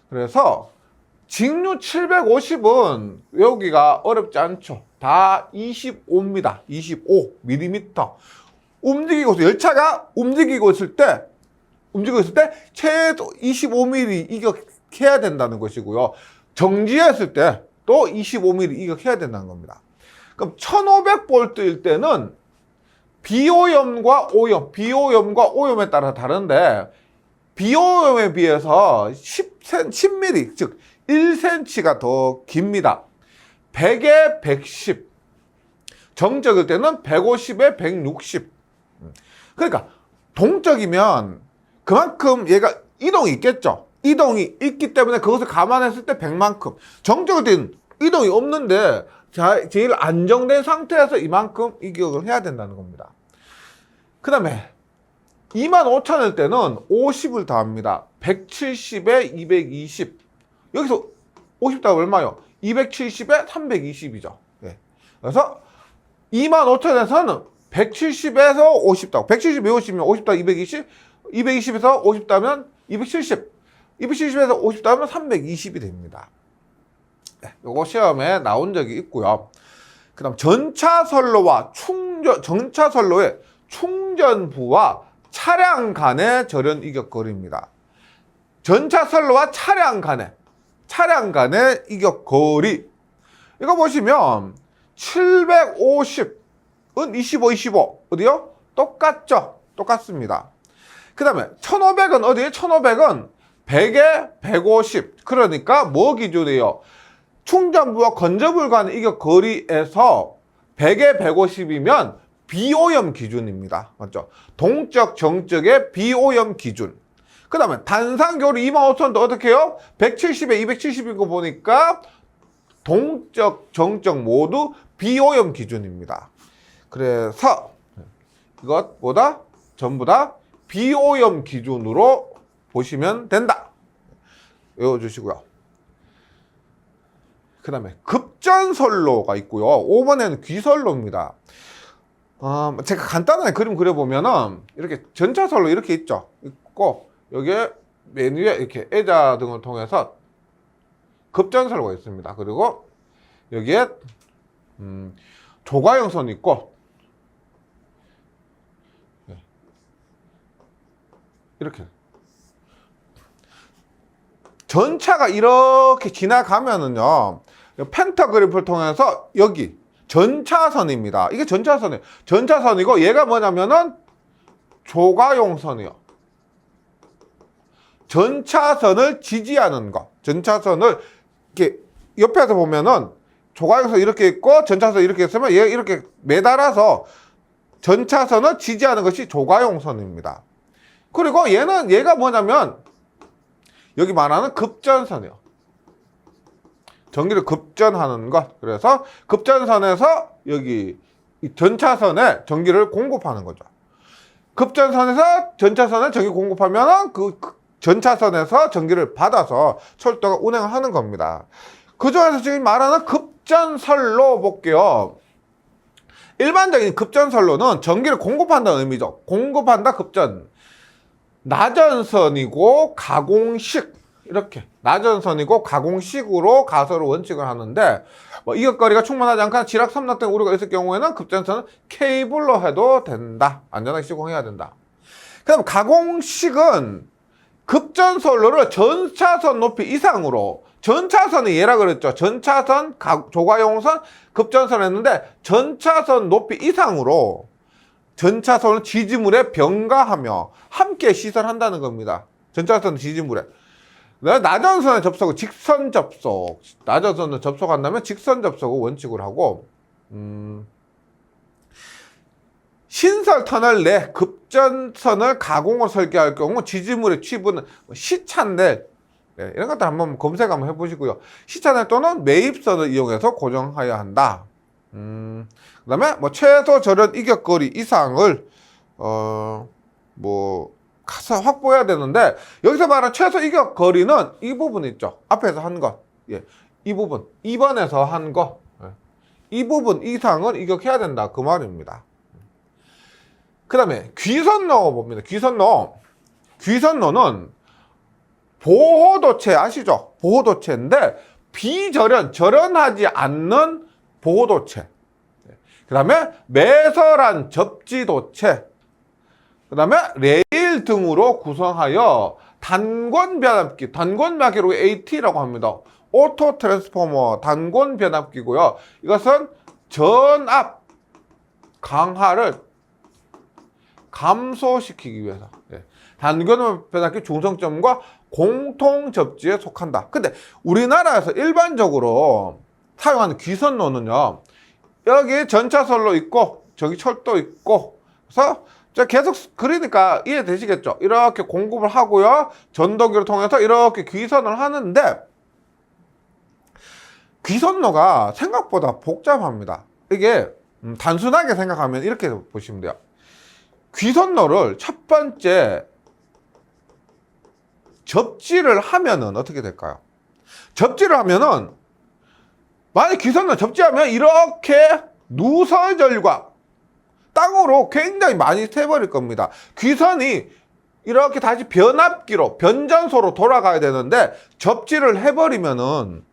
그래서 직류 750은 외우기가 어렵지 않죠. 다 25입니다. 25mm. 열차가 움직이고 있을 때 최소 25mm 이격해야 된다는 것이고요. 정지했을 때 또 25mm 이격해야 된다는 겁니다. 그럼 1500V일 때는 비오염과 오염에 따라 다른데, 비오염에 비해서 10mm, 즉 1cm가 더 깁니다. 100에 110, 정적일 때는 150에 160. 그러니까 동적이면 그만큼 얘가 이동이 있겠죠. 이동이 있기 때문에 그것을 감안했을 때 100만큼. 정적일 때는 이동이 없는데 제일 안정된 상태에서 이만큼 이격을 해야 된다는 겁니다. 그 다음에 25,000일 때는 50을 더합니다. 170에 220. 여기서 50 더하면 얼마요? 270에 320이죠. 그래서 25,000에서는 170에서 50 더하고, 170에 50이면 50 더하기 220, 220에서 50 더하면 270, 270에서 50 더하면 320이 됩니다. 요거 시험에 나온 적이 있고요. 그 다음 전차선로의 충전부와 차량 간의 절연 이격거리입니다. 전차선로와 차량 간의 이격거리, 이거 보시면 750은 25, 25 어디요? 똑같죠? 똑같습니다. 그 다음에 1500은 어디에? 1500은 100에 150. 그러니까 뭐 기준이에요? 충전부와 건조물 간의 이격거리에서 100에 150이면 비오염 기준입니다. 맞죠? 동적, 정적의 비오염 기준. 그 다음에 단상교류 25,000도 어떻게 해요? 170에 270인 거 보니까 동적, 정적 모두 비오염 기준입니다. 그래서 이것보다 전부 다 비오염 기준으로 보시면 된다. 외워주시고요. 그 다음에 급전선로가 있고요. 5번에는 귀선로입니다. 제가 간단하게 그림 그려보면은 이렇게 전차선로 이렇게 있고, 여기에 맨 위에 이렇게 애자 등을 통해서 급전선로가 있습니다. 그리고 여기에 조가용선이 있고, 이렇게 전차가 이렇게 지나가면은요, 펜타그래프를 통해서 여기 전차선입니다. 이게 전차선이에요. 전차선이고, 얘가 뭐냐면은 조가용선이요. 전차선을 지지하는 거. 전차선을 이렇게 옆에서 보면은 조각에서 이렇게 있고 전차선 이렇게 있으면 얘 이렇게 매달아서 전차선을 지지하는 것이 조가용선입니다. 그리고 얘가 뭐냐면 여기 말하는 급전선이요. 전기를 급전하는 것. 그래서 급전선에서 여기 이 전차선에 전기를 공급하는 거죠. 급전선에서 전차선에 전기 공급하면 그 전차선에서 전기를 받아서 철도가 운행을 하는 겁니다. 그 중에서 지금 말하는 급전선로 볼게요. 일반적인 급전선로는 전기를 공급한다는 의미죠. 공급한다, 급전. 나전선이고 가공식, 이렇게 나전선이고 가공식으로 가설을 원칙을 하는데, 뭐 이격거리가 충분하지 않거나 지락 섬락 등 우려가 있을 경우에는 급전선은 케이블로 해도 된다. 안전하게 시공해야 된다. 그다음 가공식은 급전선로를 전차선 높이 이상으로, 전차선이 얘라 그랬죠. 전차선, 조가용선, 급전선 했는데 전차선 높이 이상으로 전차선을 지지물에 병가하며 함께 시설한다는 겁니다. 전차선 지지물에. 나전선의 접속은 직선 접속. 나전선을 접속한다면 직선 접속을 원칙으로 하고, 신설 터널 내 급전선을 가공을 설계할 경우 지지물의 취부는 시찬넬, 네, 이런 것들 한번 검색 한번 해보시고요. 시찬넬 또는 매입선을 이용해서 고정해야 한다. 그 다음에 뭐 최소 절연 이격거리 이상을 뭐 가서 확보해야 되는데, 여기서 말하는 최소 이격거리는 이 부분 있죠. 앞에서 한 것. 예, 이 부분 2번에서 한 거. 예, 이 부분 이상을 이격해야 된다, 그 말입니다. 그 다음에 귀선로 봅니다. 귀선로는 보호도체 아시죠? 보호도체인데 절연하지 않는 보호도체. 그 다음에 매설한 접지도체. 그 다음에 레일 등으로 구성하여 단권 변압기, 단권 변압기로 AT라고 합니다. 오토 트랜스포머 단권 변압기고요. 이것은 전압 강하를 감소시키기 위해서, 단권 변압기 중성점과 공통 접지에 속한다. 근데 우리나라에서 일반적으로 사용하는 귀선로는요, 여기 전차선로 있고 저기 철도 있고, 그래서 계속 그러니까 이해되시겠죠? 이렇게 공급을 하고요, 전도기를 통해서 이렇게 귀선을 하는데, 귀선로가 생각보다 복잡합니다. 이게 단순하게 생각하면 이렇게 보시면 돼요. 귀선로를 첫 번째 접지를 하면은 어떻게 될까요? 접지를 하면은, 만약 귀선로 접지하면 이렇게 누설절과 땅으로 굉장히 많이 새버릴 겁니다. 귀선이 이렇게 다시 변압기로, 변전소로 돌아가야 되는데 접지를 해버리면은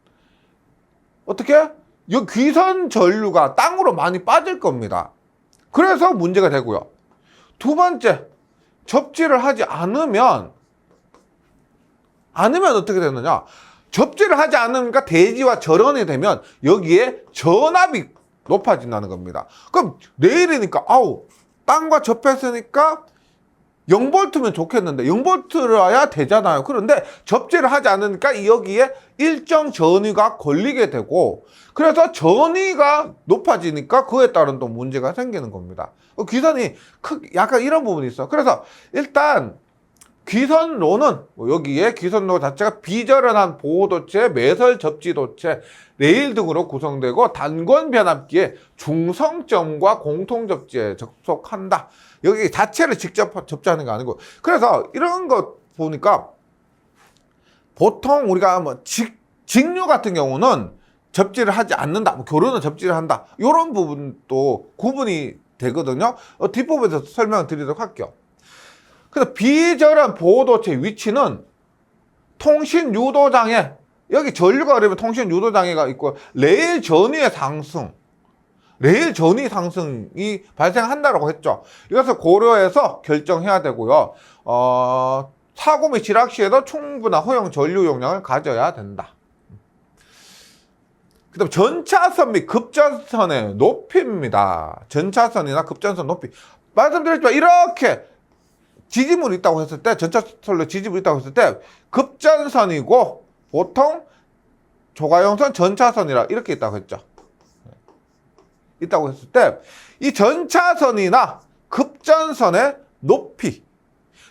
어떻게? 이 귀선 전류가 땅으로 많이 빠질 겁니다. 그래서 문제가 되고요. 두 번째, 접지를 하지 않으면 어떻게 되느냐? 접지를 하지 않으니까 대지와 절연이 되면 여기에 전압이 높아진다는 겁니다. 그럼 레일이니까 땅과 접했으니까 0V면 좋겠는데 0V여야 되잖아요. 그런데 접지를 하지 않으니까 여기에 일정 전위가 걸리게 되고, 그래서 전위가 높아지니까 그에 따른 또 문제가 생기는 겁니다. 귀선이 약간 이런 부분이 있어. 그래서 일단 귀선로는 여기에 귀선로 자체가 비절연한 보호도체, 매설 접지도체, 레일 등으로 구성되고 단권 변압기에 중성점과 공통접지에 접속한다. 여기 자체를 직접 접지하는 게 아니고, 그래서 이런 거 보니까 보통 우리가 뭐 직류 같은 경우는 접지를 하지 않는다, 교류는 접지를 한다, 이런 부분도 구분이 되거든요. 뒷부분에서 설명을 드리도록 할게요. 그래서 비절연 보호도체 위치는 통신 유도장애, 여기 전류가 흐르면 통신 유도장애가 있고, 레일 전위의 상승, 레일 전위 상승이 발생한다라고 했죠. 이것을 고려해서 결정해야 되고요. 사고 및 지락 시에도 충분한 허용 전류 용량을 가져야 된다. 그 다음 전차선 및 급전선의 높이입니다. 전차선이나 급전선 높이. 말씀드렸지만 이렇게 지지물이 있다고 했을 때, 전차선로 지지물이 있다고 했을 때 급전선이고 보통 조가용선 전차선이라 이렇게 있다고 했죠. 있다고 했을 때 이 전차선이나 급전선의 높이,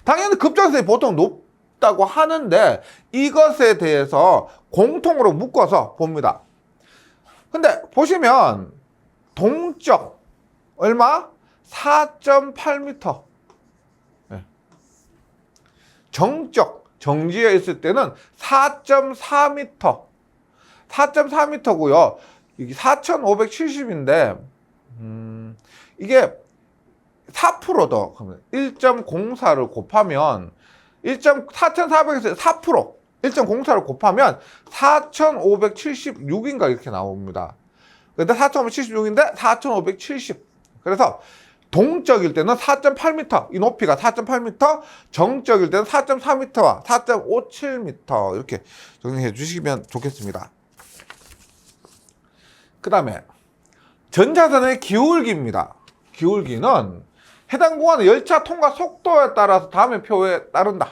당연히 급전선이 보통 높다고 하는데 이것에 대해서 공통으로 묶어서 봅니다. 근데 보시면 동적 얼마? 4.8m. 정적, 정지에 있을 때는 4.4m. 4.4m고요. 이게 4,570인데 이게 4%더 1.04를 곱하면 4,400에서 4% 1.04를 곱하면 4,576인가 이렇게 나옵니다. 근데 4,576인데 4,570. 그래서 동적일 때는 4.8m, 이 높이가 4.8m, 정적일 때는 4.4m와 4.57m 이렇게 정리해 주시면 좋겠습니다. 그 다음에 전차선의 기울기입니다. 기울기는 해당 구간의 열차 통과 속도에 따라서 다음의 표에 따른다.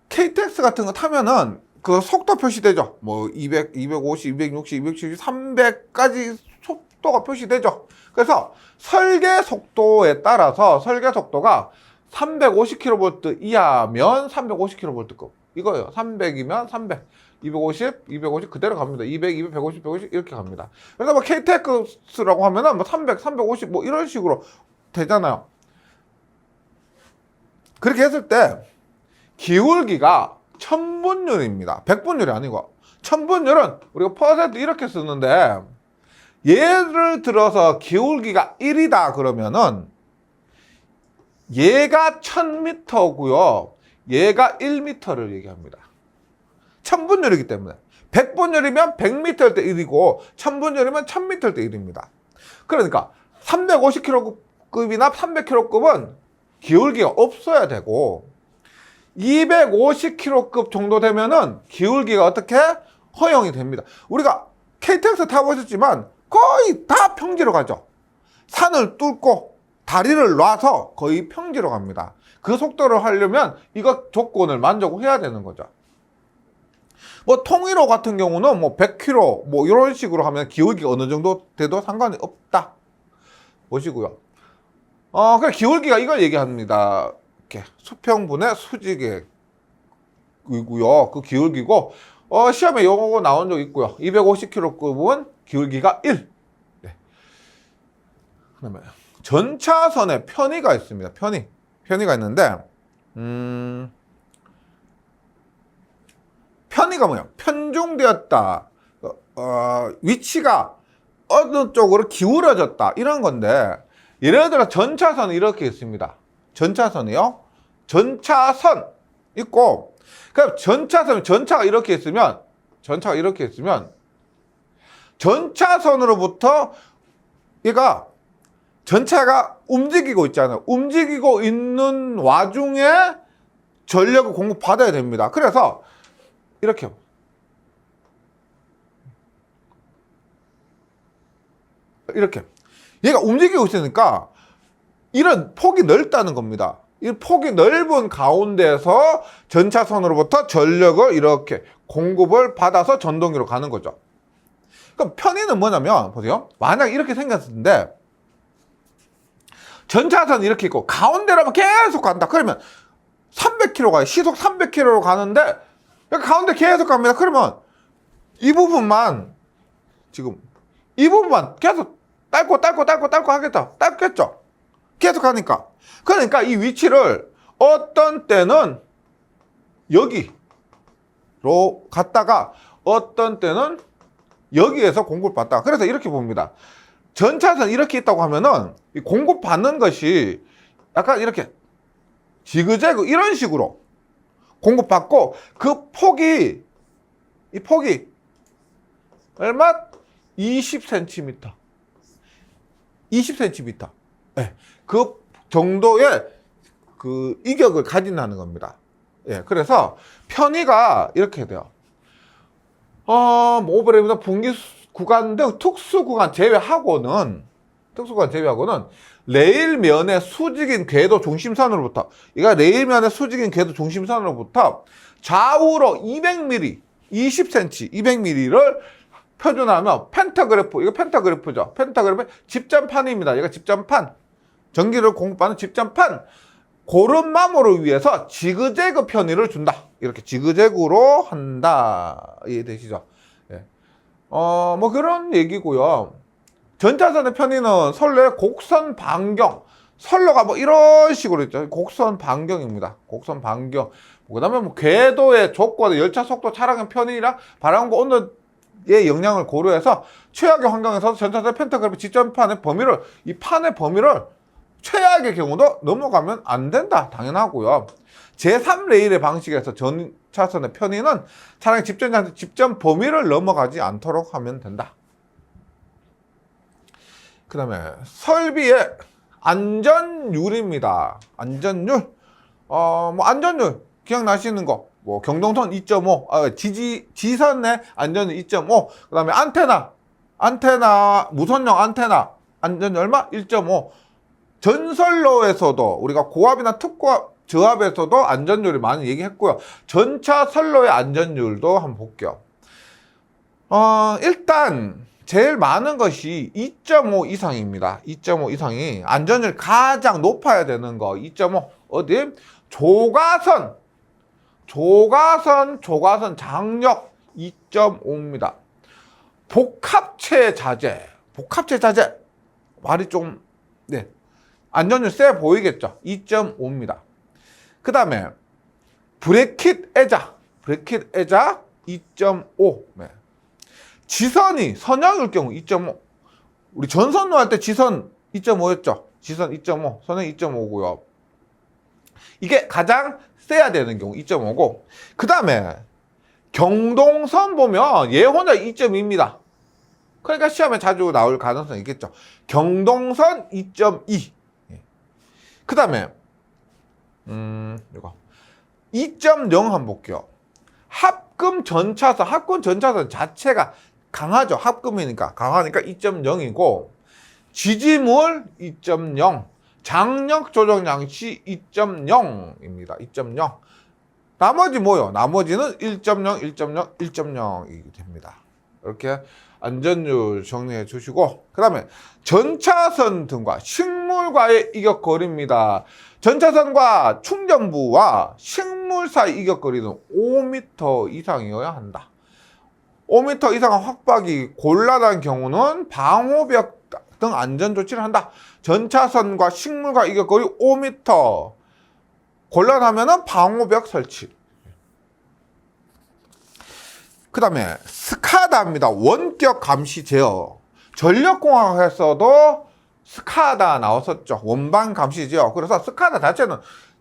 KTX 같은 거 타면은 그 속도 표시되죠. 뭐 200, 250, 260, 270, 300까지 속도가 표시되죠. 그래서 설계 속도에 따라서 설계 속도가 350kV 이하면 350kV급 이거예요. 300이면 300, 250, 250 그대로 갑니다. 200, 200, 150, 150 이렇게 갑니다. 그래서 뭐 KTX라고 하면은 뭐 300, 350 뭐 이런 식으로 되잖아요. 그렇게 했을 때 기울기가 1000분율입니다. 100분율이 아니고 1000분율은 우리가 퍼센트 이렇게 쓰는데 예를 들어서 기울기가 1이다 그러면은 얘가 1000m고요. 얘가 1m를 얘기합니다. 1000분율이기 때문에 100분율이면 100m일 때 1이고 1000분율이면 1000m일 때 1입니다. 그러니까 350kg급이나 300kg급은 기울기가 없어야 되고 250kg급 정도 되면은 기울기가 어떻게 허용이 됩니다. 우리가 KTX 타보셨지만 거의 다 평지로 가죠. 산을 뚫고 다리를 놔서 거의 평지로 갑니다. 그 속도를 하려면 이것 조건을 만족해야 되는 거죠. 뭐 통일호 같은 경우는 뭐 100km 뭐 이런 식으로 하면 기울기가 어느 정도 돼도 상관이 없다 보시고요. 그래 기울기가 이걸 얘기합니다. 이렇게 수평분의 수직의 이고요. 그 기울기고 시험에 요거 나온 적 있고요. 250km급은 기울기가 1. 네. 그다음에 전차선에 편의가 있습니다. 편의가 있는데 편의가 뭐야? 편중되었다. 위치가 어느 쪽으로 기울어졌다. 이런 건데 예를 들어 전차선은 이렇게 있습니다. 전차선이요. 전차선 있고 그럼 전차가 이렇게 있으면 전차선으로부터 얘가 전차가 움직이고 있잖아요. 움직이고 있는 와중에 전력을 공급받아야 됩니다. 그래서 이렇게 얘가 움직이고 있으니까 이런 폭이 넓다는 겁니다. 이 폭이 넓은 가운데서 전차선으로부터 전력을 이렇게 공급을 받아서 전동기로 가는 거죠. 그럼 편의는 뭐냐면 보세요. 만약에 이렇게 생겼는데 전차선이 이렇게 있고 가운데로만 계속 간다. 그러면 300km 가요. 시속 300km로 가는데 가운데 계속 갑니다. 그러면 이 부분만 계속 딸고 하겠다. 딸겠죠. 계속 가니까. 그러니까 이 위치를 어떤 때는 여기로 갔다가 어떤 때는 여기에서 공급을 받다가 그래서 이렇게 봅니다. 전차선 이렇게 있다고 하면은 이 공급받는 것이 약간 이렇게 지그재그 이런 식으로 공급받고 그 폭이 이 폭이 얼마? 20cm. 20cm. 네. 그 정도의 그 이격을 가진다는 겁니다. 예. 그래서 편의가 이렇게 돼요. 뭐 오버랩이나 분기 구간 등 특수 구간 제외하고는 레일면의 수직인 궤도 중심선으로부터 좌우로 200mm 20cm, 200mm를 표준하면 펜타그래프, 이거 펜타그래프죠. 펜타그래프 집전판입니다. 얘가 집전판. 전기를 공급하는 집전판. 그런 마모를 위해서 지그재그 편의를 준다. 이렇게 지그재그로 한다. 이해되시죠? 예. 뭐 그런 얘기고요. 전차선의 편의는 선로의 곡선 반경. 선로가 뭐 이런 식으로 있죠. 곡선 반경입니다. 곡선 반경. 그 다음에 뭐 궤도의 조건, 열차 속도, 차량의 편의랑 바람과 온도의 영향을 고려해서 최악의 환경에서 전차선 펜타그래프 직전판의 범위를, 이 판의 범위를 최악의 경우도 넘어가면 안 된다. 당연하고요. 제3레일의 방식에서 전차선의 편의는 차량 직전 범위를 넘어가지 않도록 하면 된다. 그 다음에 설비의 안전율입니다. 안전율. 뭐 안전율 기억나시는 거. 뭐 경동선 2.5, 지선의 안전율 2.5. 그 다음에 안테나, 무선용 안테나 안전율 얼마? 1.5. 전선로에서도 우리가 고압이나 특고압, 저압에서도 안전율을 많이 얘기했고요. 전차 선로의 안전율도 한번 볼게요. 일단 제일 많은 것이 2.5 이상입니다. 2.5 이상이 안전율 가장 높아야 되는 거. 2.5 어디? 조가선 장력 2.5입니다. 복합체 자재 말이 좀 안전율 세 보이겠죠? 2.5입니다. 그 다음에 브레킷 애자 2.5. 지선이 선형일 경우 2.5. 우리 전선로 할 때 지선 2.5였죠? 지선 2.5, 선형 2.5고요. 이게 가장 세야 되는 경우 2.5고, 그 다음에 경동선 보면 얘 혼자 2.2입니다. 그러니까 시험에 자주 나올 가능성이 있겠죠. 경동선 2.2. 그 다음에 이거 2.0 한번 볼게요. 합금 전차선 자체가 강하죠. 합금이니까 강하니까 2.0이고, 지지물 2.0, 장력 조정 장치 2.0입니다. 2.0. 나머지 뭐요? 나머지는 1.0, 1.0, 1.0이 됩니다. 이렇게 안전율 정리해 주시고, 그 다음에 전차선 등과 식물과의 이격거리입니다. 전차선과 충전부와 식물 사이 이격거리는 5m 이상이어야 한다. 5m 이상 확보하기 곤란한 경우는 방호벽 등 안전조치를 한다. 전차선과 식물과 이격거리 5m. 곤란하면 방호벽 설치. 그 다음에 스카다입니다. 원격 감시 제어. 전력공학에서도 스카다 나왔었죠. 원반 감시 제어. 그래서 스카다 자체는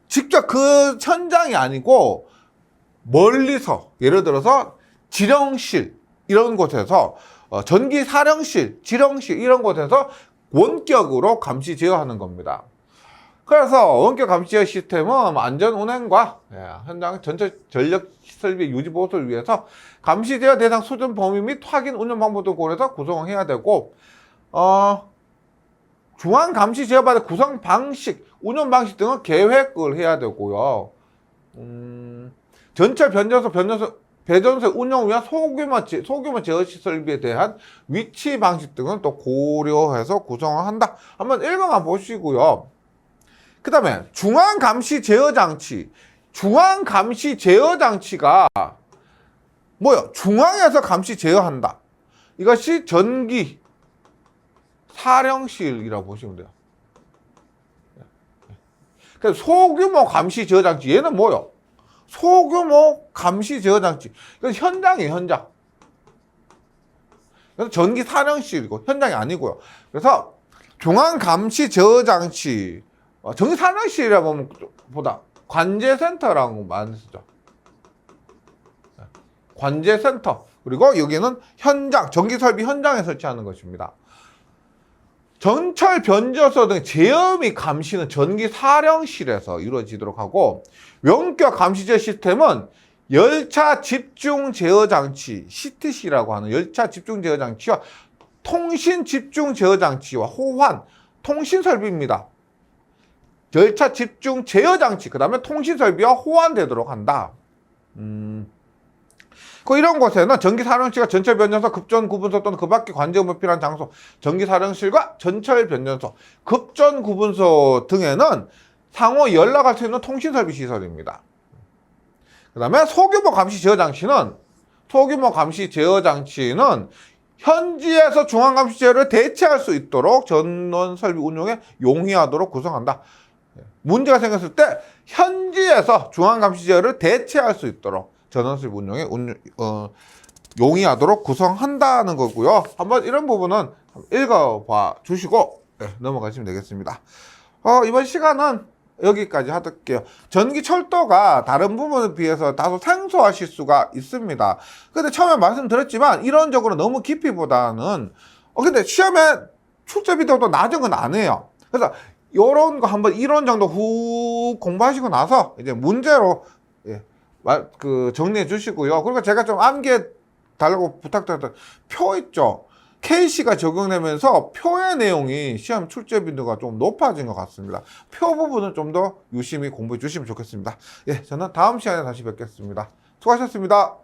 직접 그 현장이 아니고 멀리서, 예를 들어서 지령실 이런 곳에서 전기 사령실, 지령실 이런 곳에서 원격으로 감시 제어하는 겁니다. 그래서 원격 감시 제어 시스템은 안전 운행과 현장 전체 전력 설비 유지 보수를 위해서 감시 제어 대상 수준 범위 및 확인 운영 방법 등 고려해서 구성해야 되고, 중앙 감시 제어받을 구성 방식, 운영 방식 등은 계획을 해야 되고요. 전철 배전소 운영 위한 소규모 제어 설비에 대한 위치 방식 등은 또 고려해서 구성을 한다. 한번 읽어만 보시고요. 그 다음에 중앙 감시 제어 장치가 뭐요? 중앙에서 감시 제어한다. 이것이 전기 사령실이라고 보시면 돼요. 그래서 소규모 감시 제어 장치, 얘는 뭐요? 소규모 감시 제어 장치. 이건 현장이에요, 현장. 그래서 전기 사령실이고 현장이 아니고요. 그래서 중앙 감시 제어 장치, 전기 사령실이라 보면 보다 관제센터라고 많이 쓰죠. 관제센터. 그리고 여기는 현장, 전기설비 현장에 설치하는 것입니다. 전철 변조소 등 제어 및 감시는 전기 사령실에서 이루어지도록 하고, 원격 감시 제어 시스템은 열차 집중 제어 장치, CTC라고 하는 열차 집중 제어 장치와 통신 집중 제어 장치와 호환, 통신 설비입니다. 열차 집중 제어 장치, 그 다음에 통신 설비와 호환되도록 한다. 이런 곳에는 전기사령실과 전철변전소, 급전구분소 또는 그 밖에 관제업무 필요한 장소, 전기사령실과 전철변전소, 급전구분소 등에는 상호 연락할 수 있는 통신설비 시설입니다. 그 다음에 소규모 감시 제어 장치는 현지에서 중앙감시 제어를 대체할 수 있도록 전원설비 운용에 용이하도록 구성한다. 문제가 생겼을 때 현지에서 중앙감시 제어를 대체할 수 있도록 전원설비 운용에 용이하도록 구성한다는 거고요. 한번 이런 부분은 읽어봐 주시고 넘어가시면 되겠습니다. 이번 시간은 여기까지 할게요. 전기철도가 다른 부분에 비해서 다소 생소하실 수가 있습니다. 근데 처음에 말씀드렸지만 이론적으로 너무 깊이보다는 근데 시험에 출제 비율도 낮은 건 아니에요. 그래서 요런 거 한번 이론 정도 후 공부하시고 나서 이제 문제로 정리해 주시고요. 그리고 제가 좀 암기해 달라고 부탁드렸던 표 있죠. K씨가 적용되면서 표의 내용이 시험 출제 빈도가 좀 높아진 것 같습니다. 표 부분은 좀 더 유심히 공부해 주시면 좋겠습니다. 저는 다음 시간에 다시 뵙겠습니다. 수고하셨습니다.